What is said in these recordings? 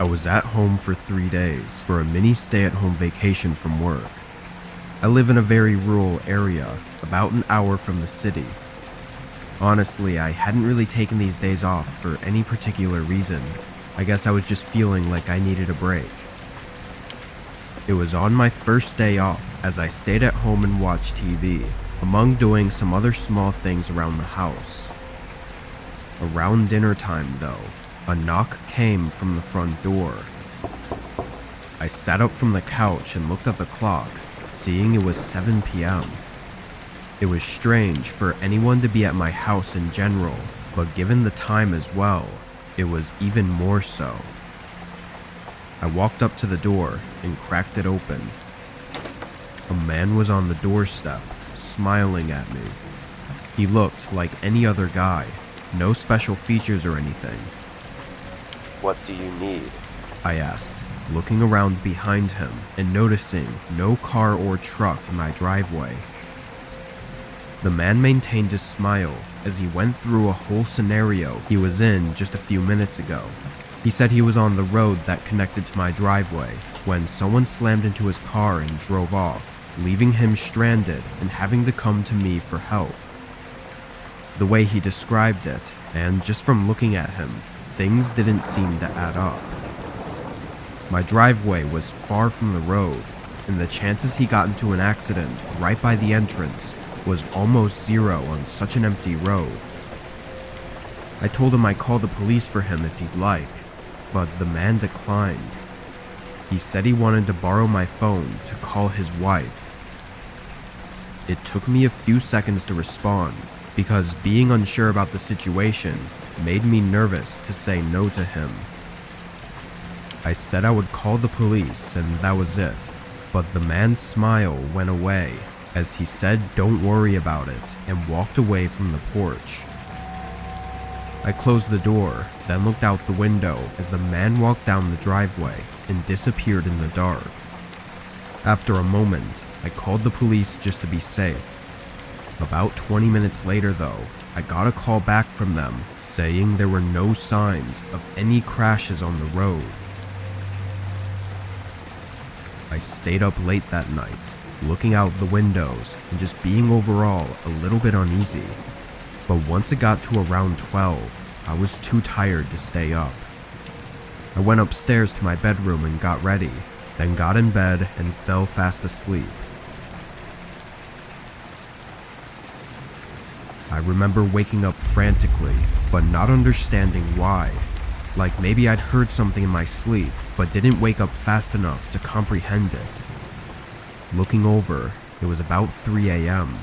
I was at home for 3 days for a mini stay-at-home vacation from work. I live in a very rural area, about an hour from the city. Honestly, I hadn't really taken these days off for any particular reason. I guess I was just feeling like I needed a break. It was on my first day off as I stayed at home and watched TV, among doing some other small things around the house. Around dinner time, though, a knock came from the front door. I sat up from the couch and looked at the clock, seeing it was 7 p.m. It was strange for anyone to be at my house in general, but given the time as well, it was even more so. I walked up to the door and cracked it open. A man was on the doorstep, smiling at me. He looked like any other guy, no special features or anything. "What do you need?" I asked, looking around behind him and noticing no car or truck in my driveway. The man maintained his smile as he went through a whole scenario he was in just a few minutes ago. He said he was on the road that connected to my driveway when someone slammed into his car and drove off, leaving him stranded and having to come to me for help. The way he described it, and just from looking at him, things didn't seem to add up. My driveway was far from the road, and the chances he got into an accident right by the entrance was almost zero on such an empty road. I told him I'd call the police for him if he'd like, but the man declined. He said he wanted to borrow my phone to call his wife. It took me a few seconds to respond, because being unsure about the situation made me nervous to say no to him. I said I would call the police and that was it, but the man's smile went away as he said don't worry about it and walked away from the porch. I closed the door, then looked out the window as the man walked down the driveway and disappeared in the dark. After a moment, I called the police just to be safe. About 20 minutes later though, I got a call back from them saying there were no signs of any crashes on the road. I stayed up late that night, looking out the windows and just being overall a little bit uneasy. But once it got to around 12, I was too tired to stay up. I went upstairs to my bedroom and got ready, then got in bed and fell fast asleep. I remember waking up frantically, but not understanding why. Like maybe I'd heard something in my sleep, but didn't wake up fast enough to comprehend it. Looking over, it was about 3 a.m.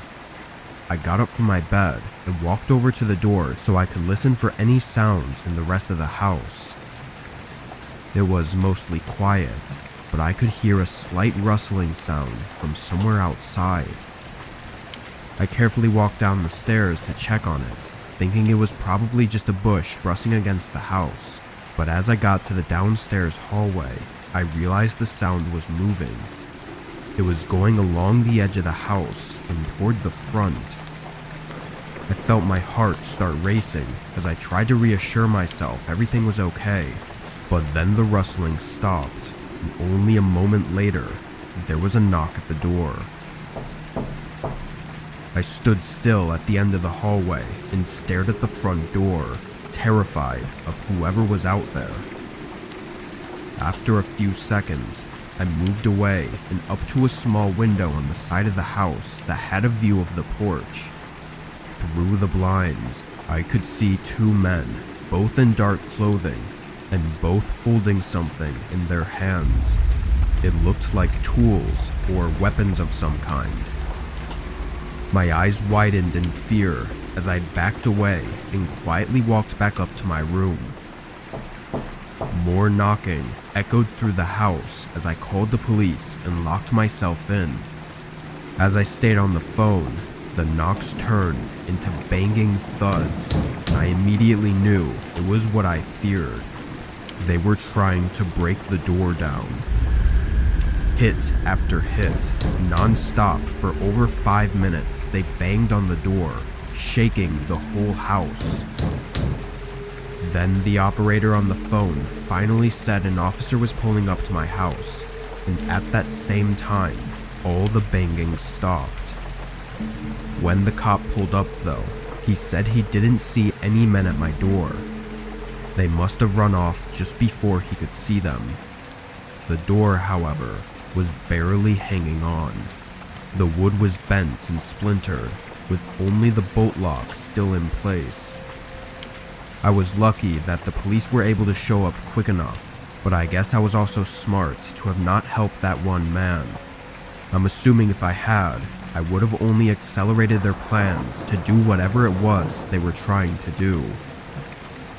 I got up from my bed and walked over to the door so I could listen for any sounds in the rest of the house. It was mostly quiet, but I could hear a slight rustling sound from somewhere outside. I carefully walked down the stairs to check on it, thinking it was probably just a bush brushing against the house. But as I got to the downstairs hallway, I realized the sound was moving. It was going along the edge of the house and toward the front. I felt my heart start racing as I tried to reassure myself everything was okay, but then the rustling stopped, and only a moment later, there was a knock at the door. I stood still at the end of the hallway and stared at the front door, terrified of whoever was out there. After a few seconds, I moved away and up to a small window on the side of the house that had a view of the porch. Through the blinds, I could see two men, both in dark clothing, and both holding something in their hands. It looked like tools or weapons of some kind. My eyes widened in fear as I backed away and quietly walked back up to my room. More knocking echoed through the house as I called the police and locked myself in. As I stayed on the phone, the knocks turned into banging thuds, and I immediately knew it was what I feared. They were trying to break the door down. Hit after hit, non-stop for over 5 minutes, they banged on the door, shaking the whole house. Then the operator on the phone finally said an officer was pulling up to my house, and at that same time, all the banging stopped. When the cop pulled up though, he said he didn't see any men at my door. They must have run off just before he could see them. The door, however, was barely hanging on. The wood was bent and splintered, with only the bolt lock still in place. I was lucky that the police were able to show up quick enough, but I guess I was also smart to have not helped that one man. I'm assuming if I had, I would have only accelerated their plans to do whatever it was they were trying to do.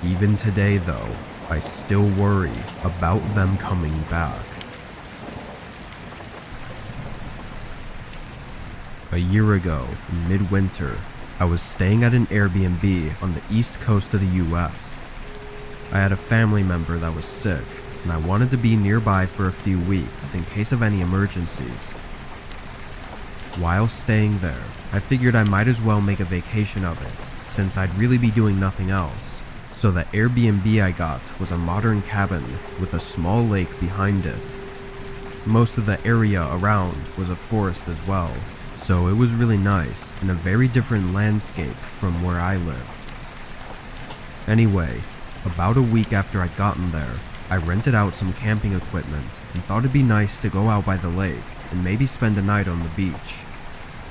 Even today though, I still worry about them coming back. A year ago, in midwinter, I was staying at an Airbnb on the east coast of the US. I had a family member that was sick, and I wanted to be nearby for a few weeks in case of any emergencies. While staying there, I figured I might as well make a vacation of it, since I'd really be doing nothing else. So the Airbnb I got was a modern cabin with a small lake behind it. Most of the area around was a forest as well, so it was really nice and a very different landscape from where I lived. Anyway, about a week after I'd gotten there, I rented out some camping equipment and thought it'd be nice to go out by the lake and maybe spend a night on the beach.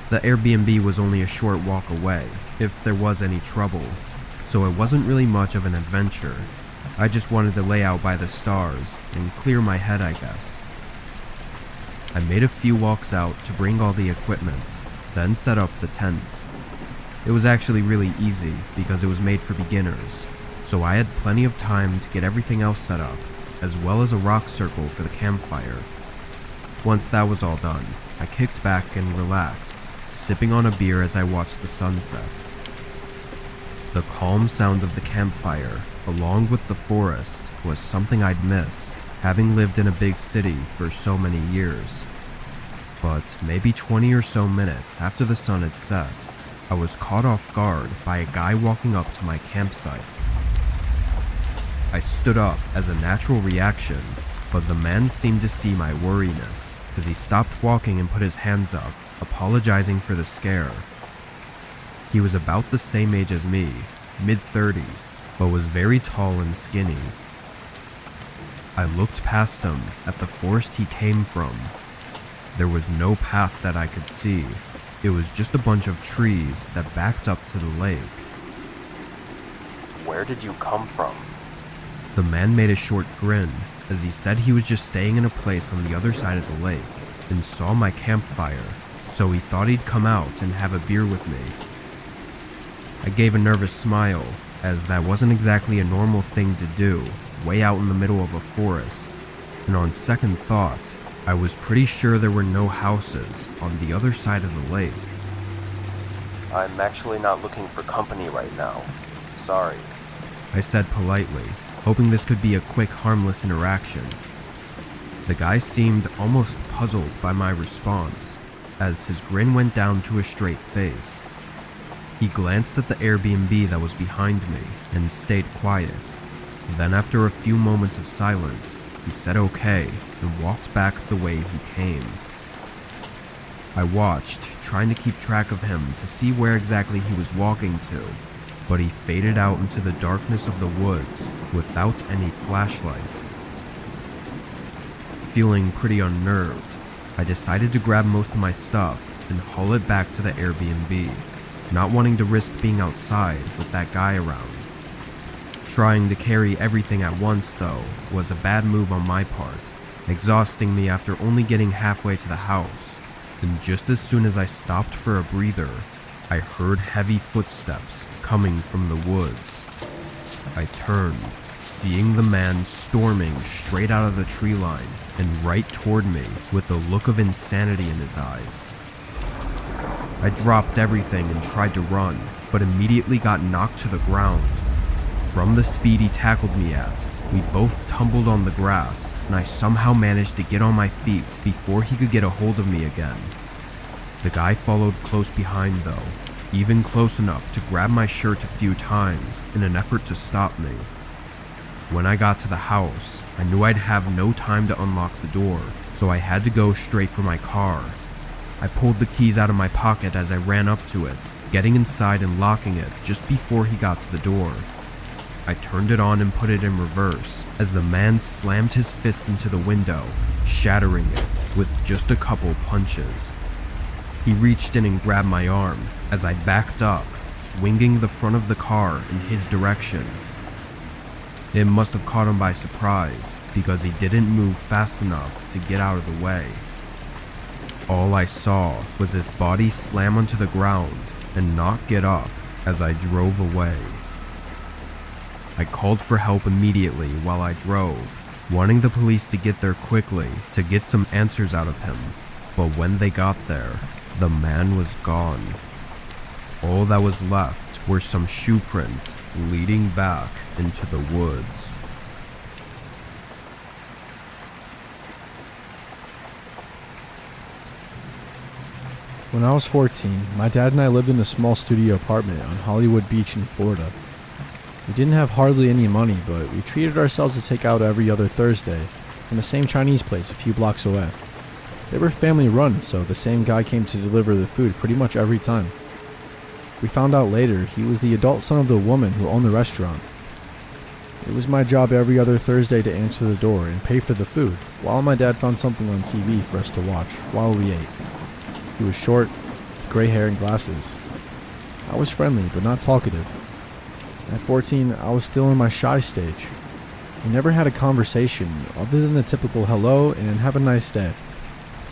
The Airbnb was only a short walk away, if there was any trouble, so it wasn't really much of an adventure. I just wanted to lay out by the stars and clear my head, I guess. I made a few walks out to bring all the equipment, then set up the tent. It was actually really easy because it was made for beginners, so I had plenty of time to get everything else set up, as well as a rock circle for the campfire. Once that was all done, I kicked back and relaxed, sipping on a beer as I watched the sunset. The calm sound of the campfire, along with the forest, was something I'd missed, having lived in a big city for so many years. But maybe 20 or so minutes after the sun had set, I was caught off guard by a guy walking up to my campsite. I stood up as a natural reaction, but the man seemed to see my worriness, as he stopped walking and put his hands up, apologizing for the scare. He was about the same age as me, mid-30s, but was very tall and skinny. I looked past him at the forest he came from. There was no path that I could see. It was just a bunch of trees that backed up to the lake. Where did you come from? The man made a short grin as he said he was just staying in a place on the other side of the lake and saw my campfire, so he thought he'd come out and have a beer with me. I gave a nervous smile, as that wasn't exactly a normal thing to do, way out in the middle of a forest, and on second thought, I was pretty sure there were no houses on the other side of the lake. I'm actually not looking for company right now. Sorry. I said politely, hoping this could be a quick, harmless interaction. The guy seemed almost puzzled by my response, as his grin went down to a straight face. He glanced at the Airbnb that was behind me and stayed quiet. Then after a few moments of silence, he said okay and walked back the way he came. I watched, trying to keep track of him to see where exactly he was walking to, but he faded out into the darkness of the woods without any flashlight. Feeling pretty unnerved, I decided to grab most of my stuff and haul it back to the Airbnb, not wanting to risk being outside with that guy around. Trying to carry everything at once, though, was a bad move on my part, exhausting me after only getting halfway to the house, and just as soon as I stopped for a breather, I heard heavy footsteps coming from the woods. I turned, seeing the man storming straight out of the tree line and right toward me with a look of insanity in his eyes. I dropped everything and tried to run, but immediately got knocked to the ground. From the speed he tackled me at, we both tumbled on the grass, and I somehow managed to get on my feet before he could get a hold of me again. The guy followed close behind though, even close enough to grab my shirt a few times in an effort to stop me. When I got to the house, I knew I'd have no time to unlock the door, so I had to go straight for my car. I pulled the keys out of my pocket as I ran up to it, getting inside and locking it just before he got to the door. I turned it on and put it in reverse as the man slammed his fist into the window, shattering it with just a couple punches. He reached in and grabbed my arm as I backed up, swinging the front of the car in his direction. It must have caught him by surprise because he didn't move fast enough to get out of the way. All I saw was his body slam onto the ground and not get up as I drove away. I called for help immediately while I drove, wanting the police to get there quickly to get some answers out of him, but when they got there, the man was gone. All that was left were some shoe prints leading back into the woods. When I was 14, my dad and I lived in a small studio apartment on Hollywood Beach in Florida. We didn't have hardly any money, but we treated ourselves to take out every other Thursday from the same Chinese place a few blocks away. They were family run, so the same guy came to deliver the food pretty much every time. We found out later he was the adult son of the woman who owned the restaurant. It was my job every other Thursday to answer the door and pay for the food, while my dad found something on TV for us to watch while we ate. He was short, with gray hair and glasses. I was friendly, but not talkative. At 14, I was still in my shy stage. We never had a conversation other than the typical hello and have a nice day.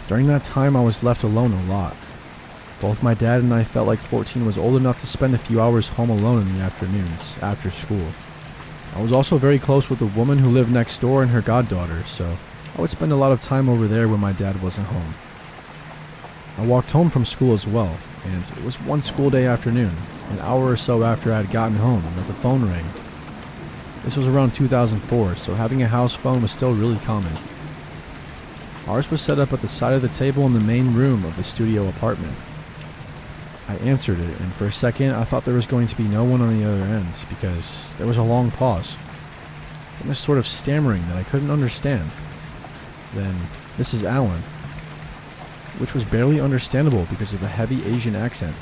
During that time, I was left alone a lot. Both my dad and I felt like 14 was old enough to spend a few hours home alone in the afternoons, after school. I was also very close with a woman who lived next door and her goddaughter, so I would spend a lot of time over there when my dad wasn't home. I walked home from school as well, and it was one school day afternoon, an hour or so after I had gotten home, that the phone rang. This was around 2004, so having a house phone was still really common. Ours was set up at the side of the table in the main room of the studio apartment. I answered it, and for a second I thought there was going to be no one on the other end, because there was a long pause. And this sort of stammering that I couldn't understand. Then, "This is Alan," which was barely understandable because of the heavy Asian accent.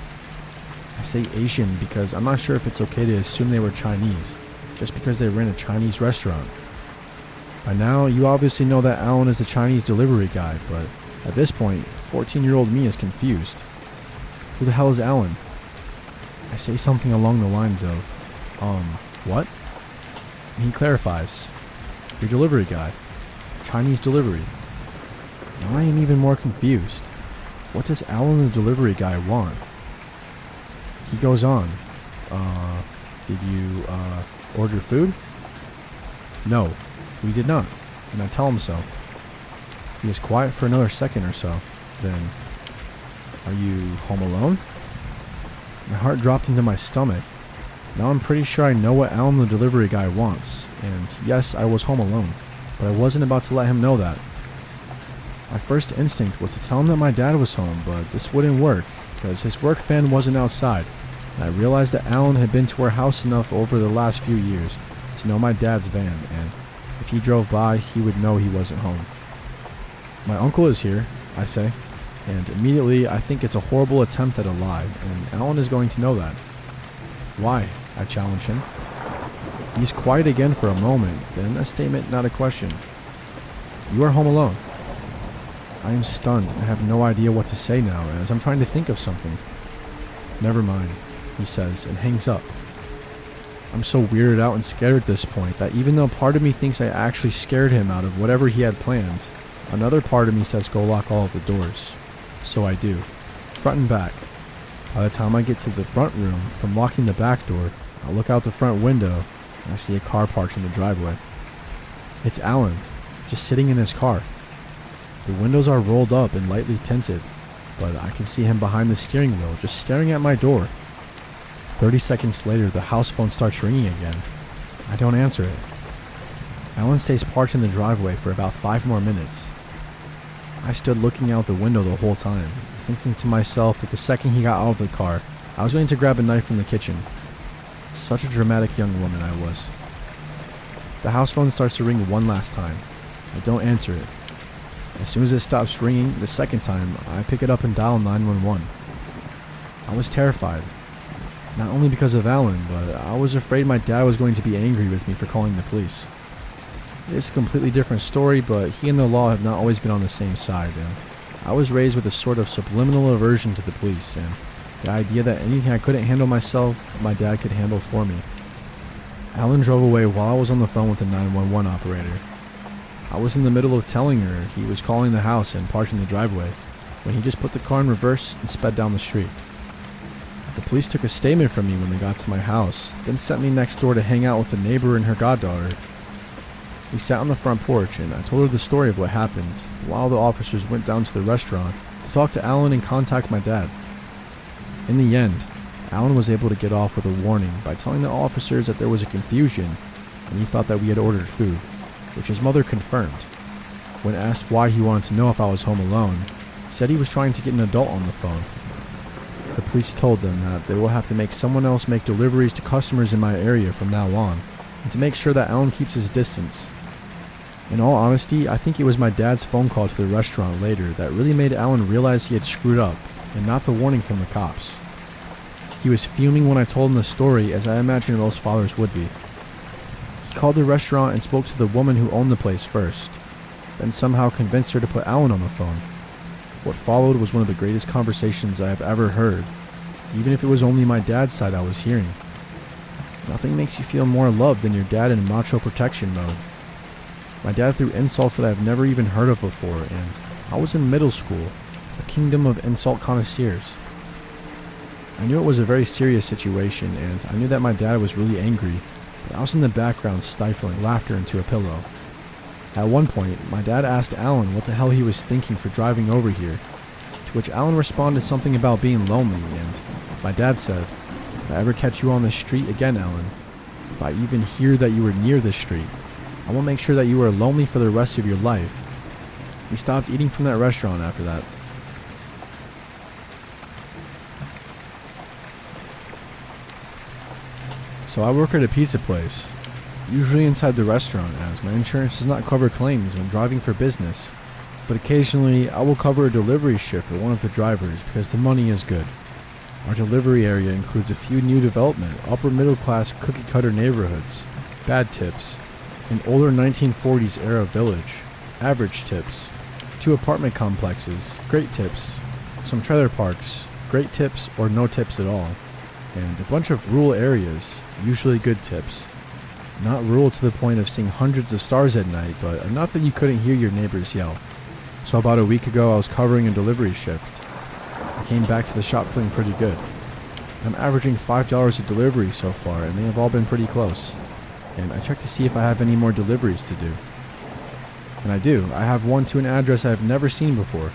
I say Asian because I'm not sure if it's okay to assume they were Chinese, just because they ran a Chinese restaurant. By now, you obviously know that Alan is the Chinese delivery guy, but at this point, 14-year-old me is confused. Who the hell is Alan? I say something along the lines of, what? And he clarifies, "Your delivery guy. Chinese delivery." Now I am even more confused. What does Alan the delivery guy want? He goes on, "Did you, order food?" "No, we did not," and I tell him so. He is quiet for another second or so, then, "Are you home alone?" My heart dropped into my stomach. Now I'm pretty sure I know what Alan the delivery guy wants, and yes, I was home alone, but I wasn't about to let him know that. My first instinct was to tell him that my dad was home, but this wouldn't work, because his work van wasn't outside, and I realized that Alan had been to our house enough over the last few years to know my dad's van, and if he drove by, he would know he wasn't home. "My uncle is here," I say, and immediately I think it's a horrible attempt at a lie, and Alan is going to know that. "Why?" I challenge him. He's quiet again for a moment, then a statement, not a question. "You are home alone." I am stunned and have no idea what to say now as I'm trying to think of something. "Never mind," he says and hangs up. I'm so weirded out and scared at this point that even though part of me thinks I actually scared him out of whatever he had planned, another part of me says go lock all of the doors. So I do, front and back. By the time I get to the front room from locking the back door, I look out the front window and I see a car parked in the driveway. It's Alan, just sitting in his car. The windows are rolled up and lightly tinted, but I can see him behind the steering wheel just staring at my door. 30 seconds later, the house phone starts ringing again. I don't answer it. Alan stays parked in the driveway for about 5 more minutes. I stood looking out the window the whole time, thinking to myself that the second he got out of the car, I was going to grab a knife from the kitchen. Such a dramatic young woman I was. The house phone starts to ring one last time. I don't answer it. As soon as it stops ringing the second time, I pick it up and dial 911. I was terrified. Not only because of Alan, but I was afraid my dad was going to be angry with me for calling the police. It's a completely different story, but he and the law have not always been on the same side, and I was raised with a sort of subliminal aversion to the police, and the idea that anything I couldn't handle myself, my dad could handle for me. Alan drove away while I was on the phone with the 911 operator. I was in the middle of telling her he was calling the house and parking the driveway, when he just put the car in reverse and sped down the street. The police took a statement from me when they got to my house, then sent me next door to hang out with a neighbor and her goddaughter. We sat on the front porch and I told her the story of what happened, while the officers went down to the restaurant to talk to Alan and contact my dad. In the end, Alan was able to get off with a warning by telling the officers that there was a confusion and he thought that we had ordered food, which his mother confirmed. When asked why he wanted to know if I was home alone, he said he was trying to get an adult on the phone. The police told them that they will have to make someone else make deliveries to customers in my area from now on, and to make sure that Alan keeps his distance. In all honesty, I think it was my dad's phone call to the restaurant later that really made Alan realize he had screwed up, and not the warning from the cops. He was fuming when I told him the story, as I imagine most fathers would be. He called the restaurant and spoke to the woman who owned the place first, then somehow convinced her to put Alan on the phone. What followed was one of the greatest conversations I have ever heard, even if it was only my dad's side I was hearing. Nothing makes you feel more loved than your dad in macho protection mode. My dad threw insults that I've never even heard of before, and I was in middle school, a kingdom of insult connoisseurs. I knew it was a very serious situation, and I knew that my dad was really angry, but I was in the background stifling laughter into a pillow. At one point, my dad asked Alan what the hell he was thinking for driving over here, to which Alan responded something about being lonely, and my dad said, "If I ever catch you on the street again, Alan, if I even hear that you were near this street, I will make sure that you are lonely for the rest of your life." We stopped eating from that restaurant after that. So I work at a pizza place, usually inside the restaurant, as my insurance does not cover claims when driving for business, but occasionally I will cover a delivery shift for one of the drivers because the money is good. Our delivery area includes a few new development, upper middle class cookie cutter neighborhoods, bad tips, an older 1940s era village, average tips, 2 apartment complexes, great tips, some trailer parks, great tips or no tips at all, and a bunch of rural areas, usually good tips. Not rural to the point of seeing hundreds of stars at night, but enough that you couldn't hear your neighbors yell. So about a week ago I was covering a delivery shift. I came back to the shop feeling pretty good. I'm averaging $5 a delivery so far, and they have all been pretty close. And I checked to see if I have any more deliveries to do. And I do. I have one to an address I have never seen before.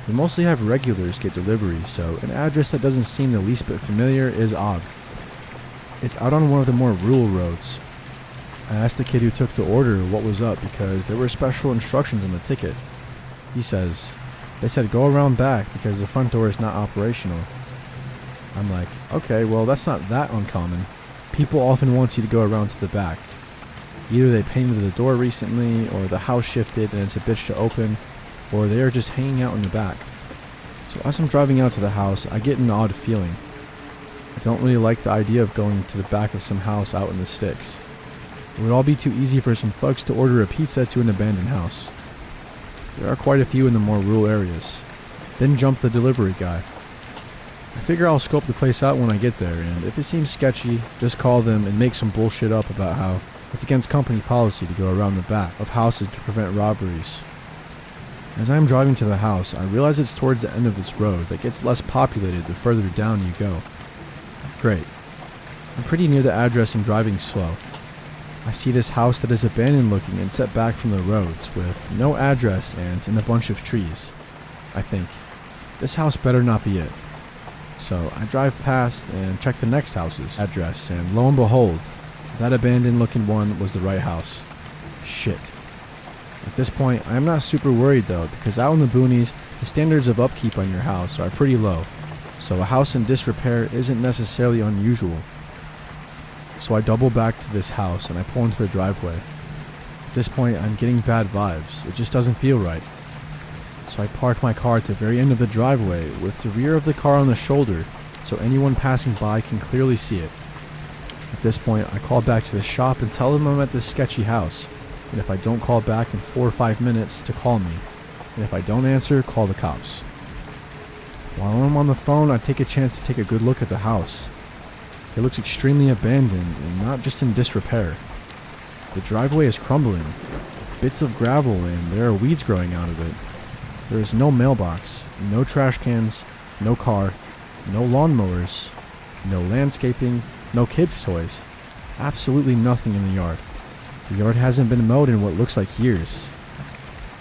We mostly have regulars get deliveries, so an address that doesn't seem the least bit familiar is odd. It's out on one of the more rural roads. I asked the kid who took the order what was up because there were special instructions on the ticket. He says, "They said go around back because the front door is not operational." I'm like, okay, well that's not that uncommon. People often want you to go around to the back. Either they painted the door recently, or the house shifted and it's a bitch to open, or they are just hanging out in the back. So as I'm driving out to the house, I get an odd feeling. I don't really like the idea of going to the back of some house out in the sticks. It would all be too easy for some thugs to order a pizza to an abandoned house. There are quite a few in the more rural areas. Then jump the delivery guy. I figure I'll scope the place out when I get there, and if it seems sketchy, just call them and make some bullshit up about how it's against company policy to go around the back of houses to prevent robberies. As I am driving to the house, I realize it's towards the end of this road that gets less populated the further down you go. Great. I'm pretty near the address and driving slow. I see this house that is abandoned looking and set back from the roads with no address and in a bunch of trees. I think, this house better not be it. So I drive past and check the next house's address, and lo and behold, that abandoned looking one was the right house. Shit. At this point, I am not super worried though, because out in the boonies, the standards of upkeep on your house are pretty low, so a house in disrepair isn't necessarily unusual. So I double back to this house and I pull into the driveway. At this point, I'm getting bad vibes. It just doesn't feel right. So I park my car at the very end of the driveway with the rear of the car on the shoulder so anyone passing by can clearly see it. At this point, I call back to the shop and tell them I'm at this sketchy house, and if I don't call back in 4 or 5 minutes, to call me, and if I don't answer, call the cops. While I'm on the phone, I take a chance to take a good look at the house. It looks extremely abandoned and not just in disrepair. The driveway is crumbling, bits of gravel, and there are weeds growing out of it. There is no mailbox, no trash cans, no car, no lawnmowers, no landscaping, no kids' toys. Absolutely nothing in the yard. The yard hasn't been mowed in what looks like years.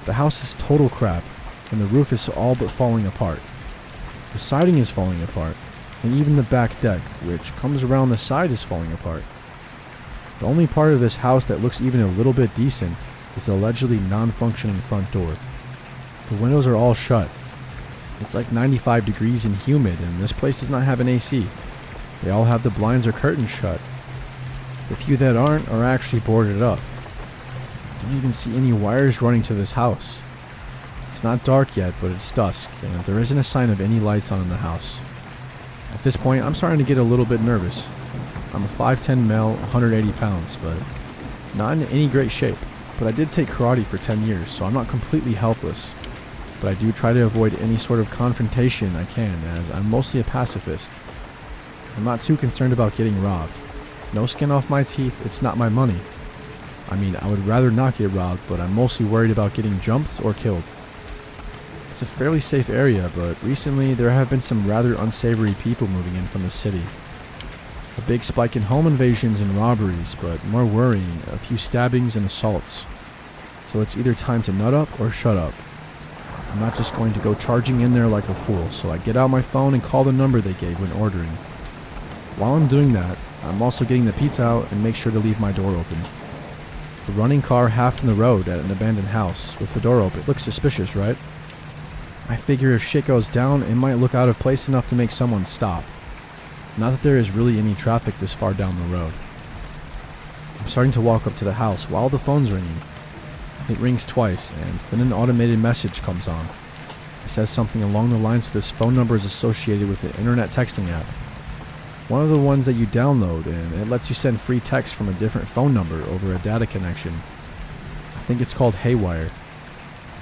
The house is total crap, and the roof is all but falling apart. The siding is falling apart, and even the back deck, which comes around the side, is falling apart. The only part of this house that looks even a little bit decent is the allegedly non-functioning front door. The windows are all shut. It's like 95 degrees and humid, and this place does not have an AC. They all have the blinds or curtains shut. The few that aren't are actually boarded up. I don't even see any wires running to this house. It's not dark yet, but it's dusk, and there isn't a sign of any lights on in the house. At this point, I'm starting to get a little bit nervous. I'm a 5'10 male, 180 pounds, but not in any great shape. But I did take karate for 10 years, so I'm not completely helpless. But I do try to avoid any sort of confrontation I can, as I'm mostly a pacifist. I'm not too concerned about getting robbed. No skin off my teeth, it's not my money. I mean, I would rather not get robbed, but I'm mostly worried about getting jumped or killed. It's a fairly safe area, but recently there have been some rather unsavory people moving in from the city. A big spike in home invasions and robberies, but more worrying, a few stabbings and assaults. So it's either time to nut up or shut up. I'm not just going to go charging in there like a fool, so I get out my phone and call the number they gave when ordering. While I'm doing that, I'm also getting the pizza out and make sure to leave my door open. A running car half in the road at an abandoned house with the door open looks suspicious, right? I figure if shit goes down, it might look out of place enough to make someone stop. Not that there is really any traffic this far down the road. I'm starting to walk up to the house while the phone's ringing. It rings twice, and then an automated message comes on. It says something along the lines of this phone number is associated with an internet texting app. One of the ones that you download, and it lets you send free text from a different phone number over a data connection. I think it's called Haywire.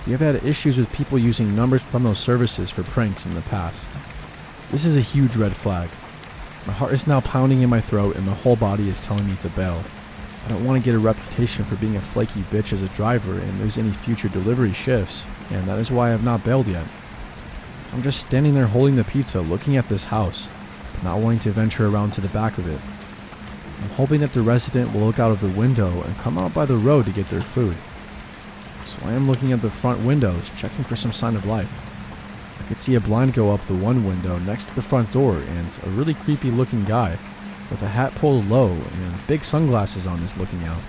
We have had issues with people using numbers from those services for pranks in the past. This is a huge red flag. My heart is now pounding in my throat and my whole body is telling me to bail. I don't want to get a reputation for being a flaky bitch as a driver and lose any future delivery shifts, and that is why I have not bailed yet. I'm just standing there holding the pizza, looking at this house, but not wanting to venture around to the back of it. I'm hoping that the resident will look out of the window and come out by the road to get their food. So I am looking at the front windows, checking for some sign of life. I could see a blind go up the one window next to the front door, and a really creepy looking guy with a hat pulled low and big sunglasses on is looking out.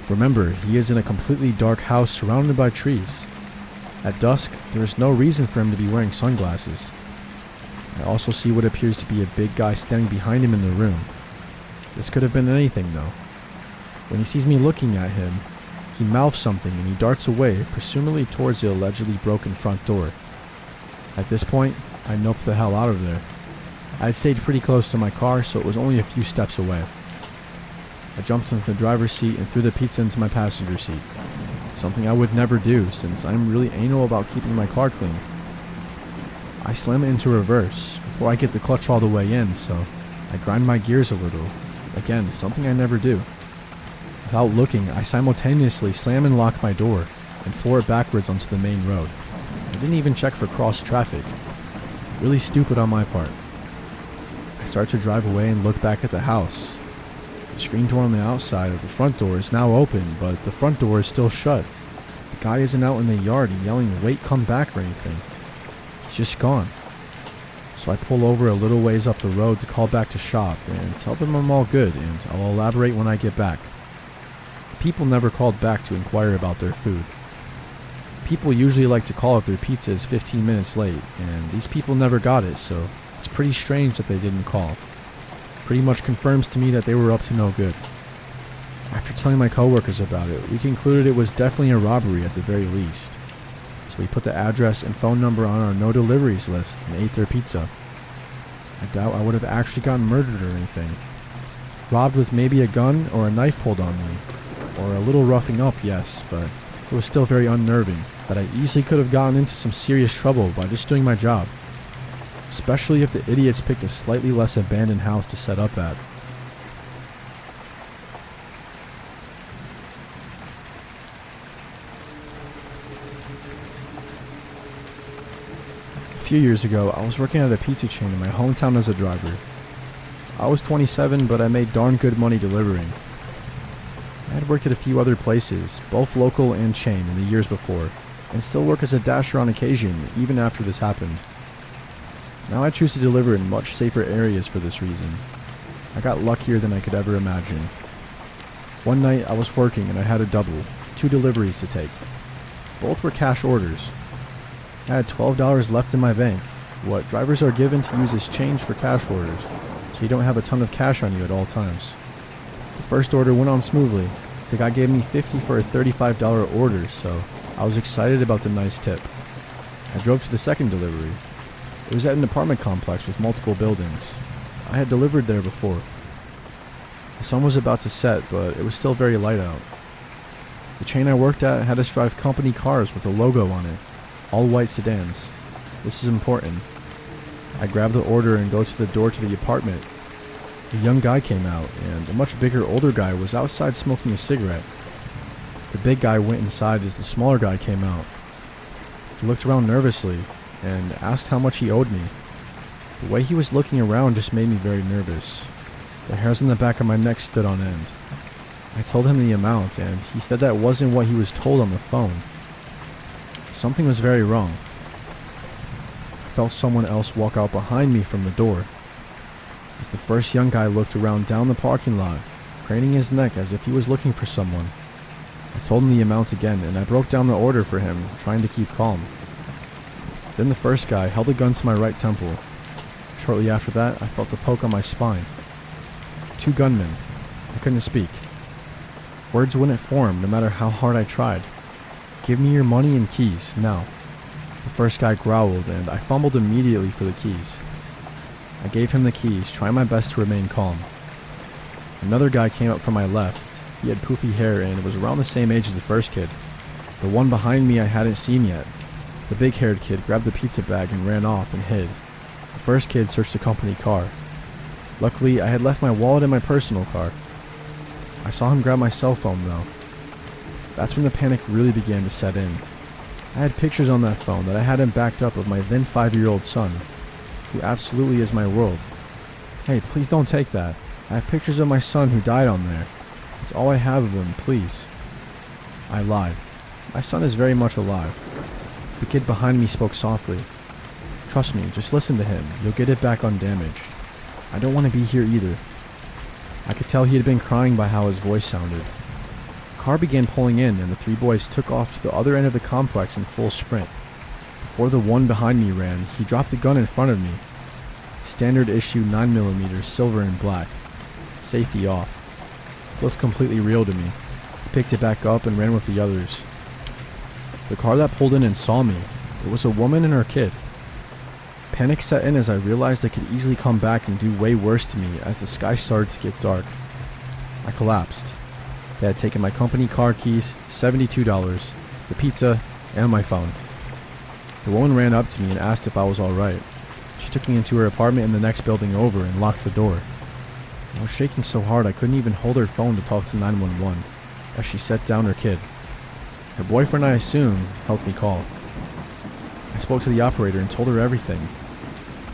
Remember, he is in a completely dark house surrounded by trees. At dusk, there is no reason for him to be wearing sunglasses. I also see what appears to be a big guy standing behind him in the room. This could have been anything though. When he sees me looking at him, he mouths something and he darts away, presumably towards the allegedly broken front door. At this point, I nope the hell out of there. I had stayed pretty close to my car, so it was only a few steps away. I jumped into the driver's seat and threw the pizza into my passenger seat. Something I would never do, since I'm really anal about keeping my car clean. I slam it into reverse before I get the clutch all the way in, so I grind my gears a little. Again, something I never do. Without looking, I simultaneously slam and lock my door and floor it backwards onto the main road. I didn't even check for cross traffic. Really stupid on my part. I start to drive away and look back at the house. The screen door on the outside of the front door is now open, but the front door is still shut. The guy isn't out in the yard yelling, "Wait, come back," or anything. He's just gone. So I pull over a little ways up the road to call back to shop and tell them I'm all good and I'll elaborate when I get back. The people never called back to inquire about their food. People usually like to call if their pizza is 15 minutes late, and these people never got it, so it's pretty strange that they didn't call. pretty much confirms to me that they were up to no good. After telling my coworkers about it, we concluded it was definitely a robbery at the very least. So we put the address and phone number on our no deliveries list and ate their pizza. I doubt I would have actually gotten murdered or anything. Robbed with maybe a gun or a knife pulled on me. Or a little roughing up, yes, but it was still very unnerving that I easily could have gotten into some serious trouble by just doing my job. Especially if the idiots picked a slightly less abandoned house to set up at. A few years ago, I was working at a pizza chain in my hometown as a driver. I was 27, but I made darn good money delivering. I had worked at a few other places, both local and chain, in the years before, and still work as a dasher on occasion, even after this happened. Now I choose to deliver in much safer areas for this reason. I got luckier than I could ever imagine. One night I was working and I had a double, 2 deliveries to take. Both were cash orders. I had $12 left in my bank, what drivers are given to use as change for cash orders, so you don't have a ton of cash on you at all times. The first order went on smoothly. The guy gave me $50 for a $35 order, so I was excited about the nice tip. I drove to the second delivery. It was at an apartment complex with multiple buildings. I had delivered there before. The sun was about to set, but it was still very light out. The chain I worked at had us drive company cars with a logo on it, all white sedans. This is important. I grab the order and go to the door to the apartment. A young guy came out, and a much bigger, older guy was outside smoking a cigarette. The big guy went inside as the smaller guy came out. He looked around nervously, and asked how much he owed me. The way he was looking around just made me very nervous. The hairs on the back of my neck stood on end. I told him the amount, and he said that wasn't what he was told on the phone. Something was very wrong. I felt someone else walk out behind me from the door. As the first young guy looked around down the parking lot, craning his neck as if he was looking for someone. I told him the amount again, and I broke down the order for him, trying to keep calm. Then the first guy held a gun to my right temple. Shortly after that, I felt a poke on my spine. 2 gunmen. I couldn't speak. Words wouldn't form no matter how hard I tried. Give me your money and keys, now. The first guy growled, and I fumbled immediately for the keys. I gave him the keys, trying my best to remain calm. Another guy came up from my left. He had poofy hair and was around the same age as the first kid. The one behind me I hadn't seen yet. The big-haired kid grabbed the pizza bag and ran off and hid. The first kid searched the company car. Luckily, I had left my wallet in my personal car. I saw him grab my cell phone, though. That's when the panic really began to set in. I had pictures on that phone that I hadn't backed up of my then 5-year-old son, who absolutely is my world. Hey, please don't take that. I have pictures of my son who died on there. It's all I have of him, please. I lied. My son is very much alive. The kid behind me spoke softly. Trust me, just listen to him. You'll get it back undamaged. I don't want to be here either. I could tell he had been crying by how his voice sounded. The car began pulling in, and the 3 boys took off to the other end of the complex in full sprint. Before the one behind me ran, he dropped the gun in front of me. Standard issue 9mm, silver and black. Safety off. Looked completely real to me. He picked it back up and ran with the others. The car that pulled in and saw me, it was a woman and her kid. Panic set in as I realized I could easily come back and do way worse to me as the sky started to get dark. I collapsed. They had taken my company car keys, $72, the pizza, and my phone. The woman ran up to me and asked if I was alright. She took me into her apartment in the next building over and locked the door. I was shaking so hard I couldn't even hold her phone to talk to 911 as she set down her kid. Her boyfriend, I assume, helped me call. I spoke to the operator and told her everything.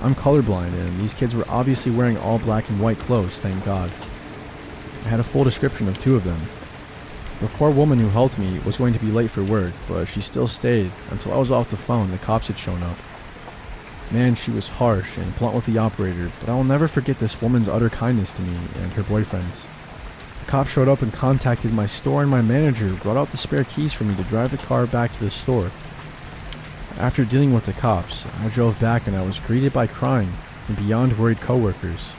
I'm colorblind, and these kids were obviously wearing all black and white clothes, thank God. I had a full description of 2 of them. The poor woman who helped me was going to be late for work, but she still stayed until I was off the phone and the cops had shown up. Man, she was harsh and blunt with the operator, but I will never forget this woman's utter kindness to me and her boyfriends. The cop showed up and contacted my store, and my manager brought out the spare keys for me to drive the car back to the store. After dealing with the cops, I drove back and I was greeted by crying and beyond worried coworkers.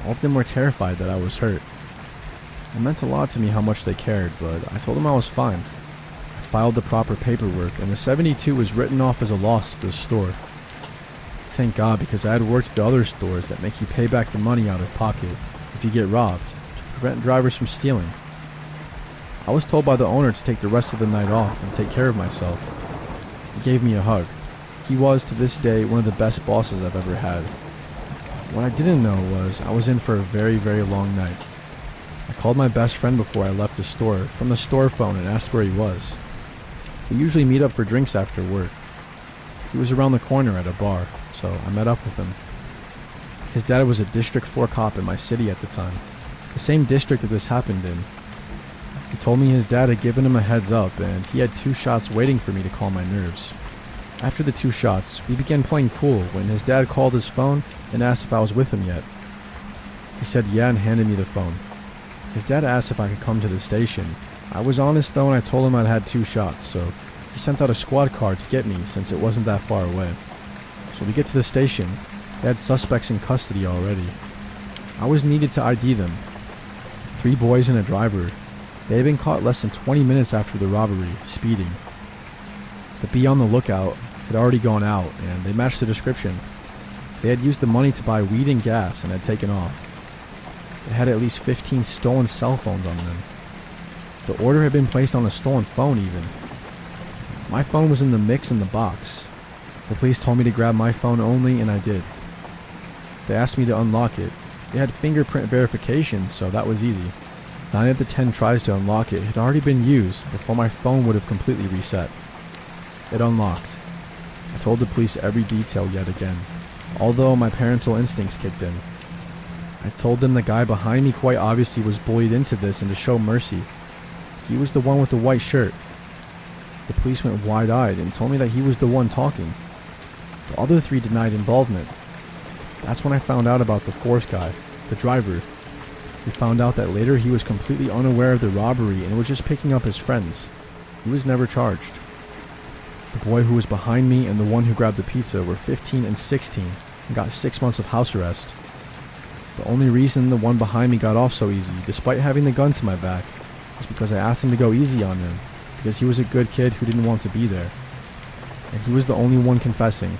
All of them were terrified that I was hurt. It meant a lot to me how much they cared, but I told them I was fine. I filed the proper paperwork, and the 72 was written off as a loss to the store. Thank God, because I had worked at the other stores that make you pay back the money out of pocket if you get robbed, to prevent drivers from stealing. I was told by the owner to take the rest of the night off and take care of myself. He gave me a hug. He was, to this day, one of the best bosses I've ever had. What I didn't know was I was in for a very, very long night. I called my best friend before I left the store from the store phone and asked where he was. We usually meet up for drinks after work. He was around the corner at a bar, so I met up with him. His dad was a District 4 cop in my city at the time, the same district that this happened in. He told me his dad had given him a heads up and he had 2 shots waiting for me to calm my nerves. After the 2 shots, we began playing pool when his dad called his phone and asked if I was with him yet. He said yeah and handed me the phone. His dad asked if I could come to the station. I was honest though and I told him I'd had 2 shots, so he sent out a squad car to get me since it wasn't that far away. So we get to the station. They had suspects in custody already. I was needed to ID them. 3 boys and a driver. They had been caught less than 20 minutes after the robbery, speeding. The be on the lookout had already gone out and they matched the description. They had used the money to buy weed and gas and had taken off. They had at least 15 stolen cell phones on them. The order had been placed on a stolen phone even. My phone was in the mix in the box. The police told me to grab my phone only and I did. They asked me to unlock it. They had fingerprint verification, so that was easy. 9 of the 10 tries to unlock it had already been used before my phone would have completely reset. It unlocked. I told the police every detail yet again, although my parental instincts kicked in. I told them the guy behind me quite obviously was bullied into this and to show mercy. He was the one with the white shirt. The police went wide-eyed and told me that he was the one talking. The other 3 denied involvement. That's when I found out about the 4th guy, the driver. We found out that later he was completely unaware of the robbery and was just picking up his friends. He was never charged. The boy who was behind me and the one who grabbed the pizza were 15 and 16 and got 6 months of house arrest. The only reason the one behind me got off so easy, despite having the gun to my back, was because I asked him to go easy on him, because he was a good kid who didn't want to be there. And he was the only one confessing.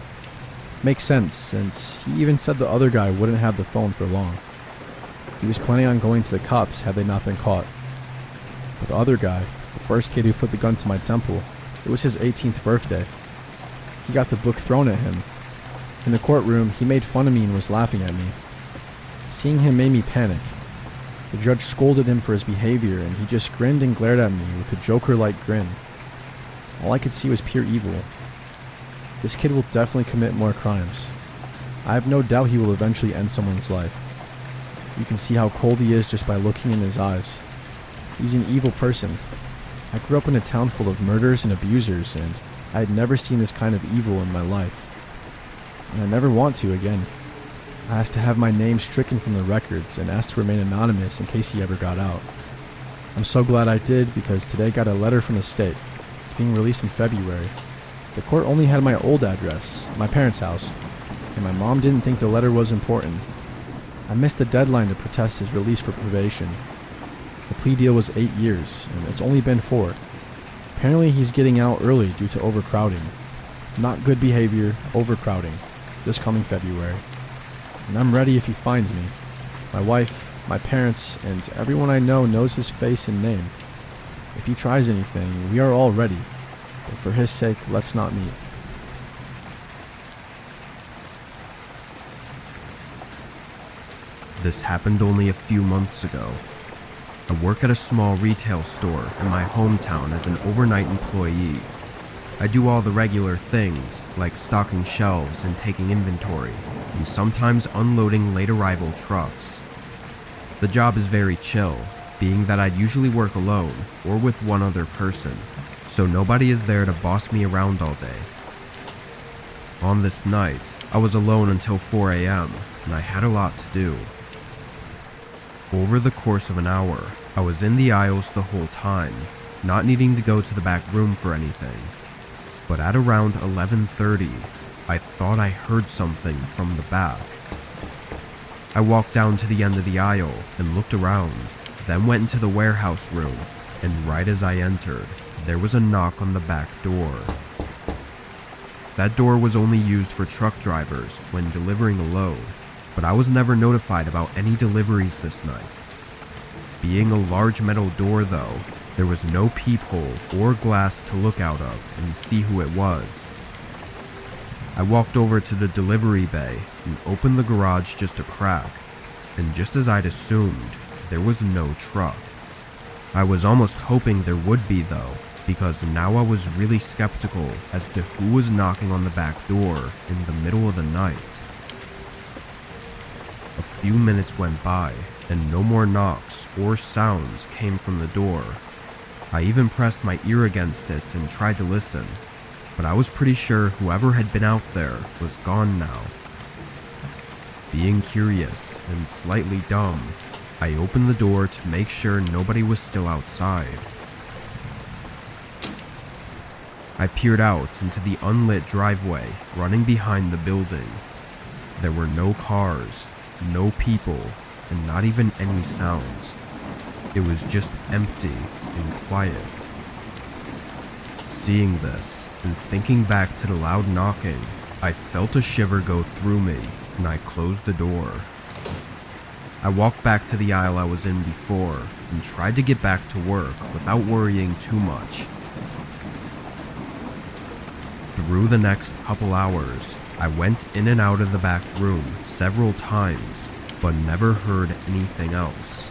Makes sense, since he even said the other guy wouldn't have the phone for long. He was planning on going to the cops had they not been caught. But the other guy, the first kid who put the gun to my temple, it was his 18th birthday. He got the book thrown at him. In the courtroom, he made fun of me and was laughing at me. Seeing him made me panic. The judge scolded him for his behavior and he just grinned and glared at me with a Joker-like grin. All I could see was pure evil. This kid will definitely commit more crimes. I have no doubt he will eventually end someone's life. You can see how cold he is just by looking in his eyes. He's an evil person. I grew up in a town full of murders and abusers, and I had never seen this kind of evil in my life. And I never want to again. I asked to have my name stricken from the records and asked to remain anonymous in case he ever got out. I'm so glad I did because today I got a letter from the state. It's being released in February. The court only had my old address, my parents' house, and my mom didn't think the letter was important. I missed the deadline to protest his release for probation. The plea deal was 8 years, and it's only been 4. Apparently he's getting out early due to overcrowding. Not good behavior, overcrowding, this coming February. And I'm ready if he finds me. My wife, my parents, and everyone I know knows his face and name. If he tries anything, we are all ready. But for his sake, let's not meet. This happened only a few months ago. I work at a small retail store in my hometown as an overnight employee. I do all the regular things, like stocking shelves and taking inventory, and sometimes unloading late arrival trucks. The job is very chill, being that I'd usually work alone or with one other person, so nobody is there to boss me around all day. On this night, I was alone until 4 a.m., and I had a lot to do. Over the course of an hour, I was in the aisles the whole time, not needing to go to the back room for anything. But at around 11:30, I thought I heard something from the back. I walked down to the end of the aisle and looked around, then went into the warehouse room, and right as I entered, there was a knock on the back door. That door was only used for truck drivers when delivering a load, but I was never notified about any deliveries this night. Being a large metal door though, there was no peephole or glass to look out of and see who it was. I walked over to the delivery bay and opened the garage just a crack, and just as I'd assumed, there was no truck. I was almost hoping there would be though, because now I was really skeptical as to who was knocking on the back door in the middle of the night. A few minutes went by, and no more knocks or sounds came from the door. I even pressed my ear against it and tried to listen, but I was pretty sure whoever had been out there was gone now. Being curious and slightly dumb, I opened the door to make sure nobody was still outside. I peered out into the unlit driveway running behind the building. There were no cars, no people, and not even any sounds. It was just empty and quiet. Seeing this and thinking back to the loud knocking, I felt a shiver go through me and I closed the door. I walked back to the aisle I was in before and tried to get back to work without worrying too much. Through the next couple hours, I went in and out of the back room several times, but never heard anything else.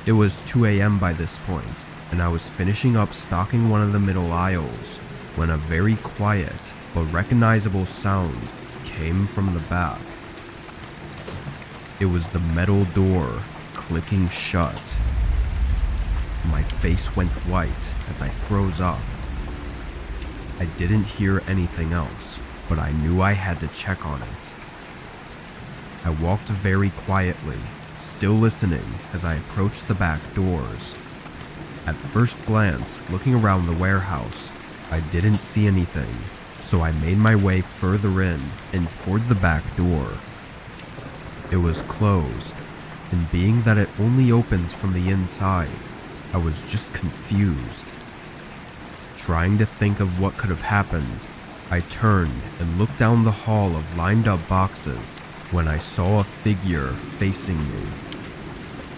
It was 2 a.m. by this point, and I was finishing up stocking one of the middle aisles when a very quiet but recognizable sound came from the back. It was the metal door clicking shut. My face went white as I froze up. I didn't hear anything else, but I knew I had to check on it. I walked very quietly, still listening as I approached the back doors. At first glance, looking around the warehouse, I didn't see anything, so I made my way further in and toward the back door. It was closed, and being that it only opens from the inside, I was just confused. Trying to think of what could have happened, I turned and looked down the hall of lined up boxes when I saw a figure facing me.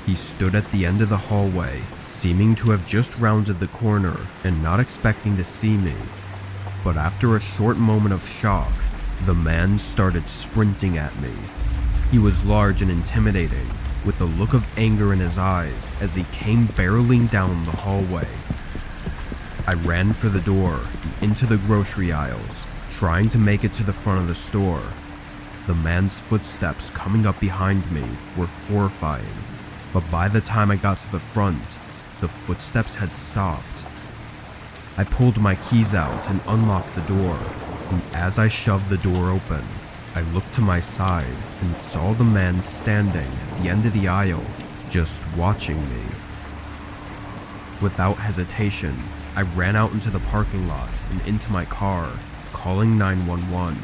He stood at the end of the hallway, seeming to have just rounded the corner and not expecting to see me. But after a short moment of shock, the man started sprinting at me. He was large and intimidating, with a look of anger in his eyes as he came barreling down the hallway. I ran for the door and into the grocery aisles, trying to make it to the front of the store. The man's footsteps coming up behind me were horrifying, but by the time I got to the front, the footsteps had stopped. I pulled my keys out and unlocked the door, and as I shoved the door open, I looked to my side and saw the man standing at the end of the aisle, just watching me. Without hesitation, I ran out into the parking lot and into my car, calling 911.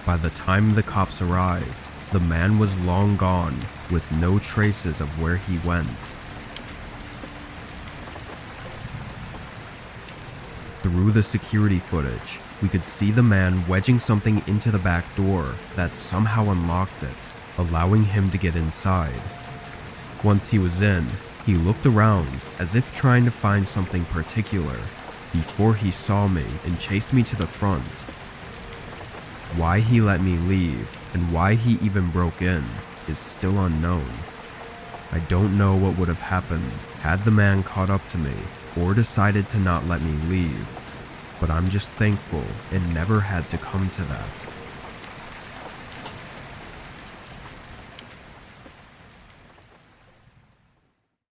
By the time the cops arrived, the man was long gone, with no traces of where he went. Through the security footage, we could see the man wedging something into the back door that somehow unlocked it, allowing him to get inside. Once he was in, he looked around as if trying to find something particular before he saw me and chased me to the front. Why he let me leave and why he even broke in is still unknown. I don't know what would have happened had the man caught up to me or decided to not let me leave, but I'm just thankful it never had to come to that.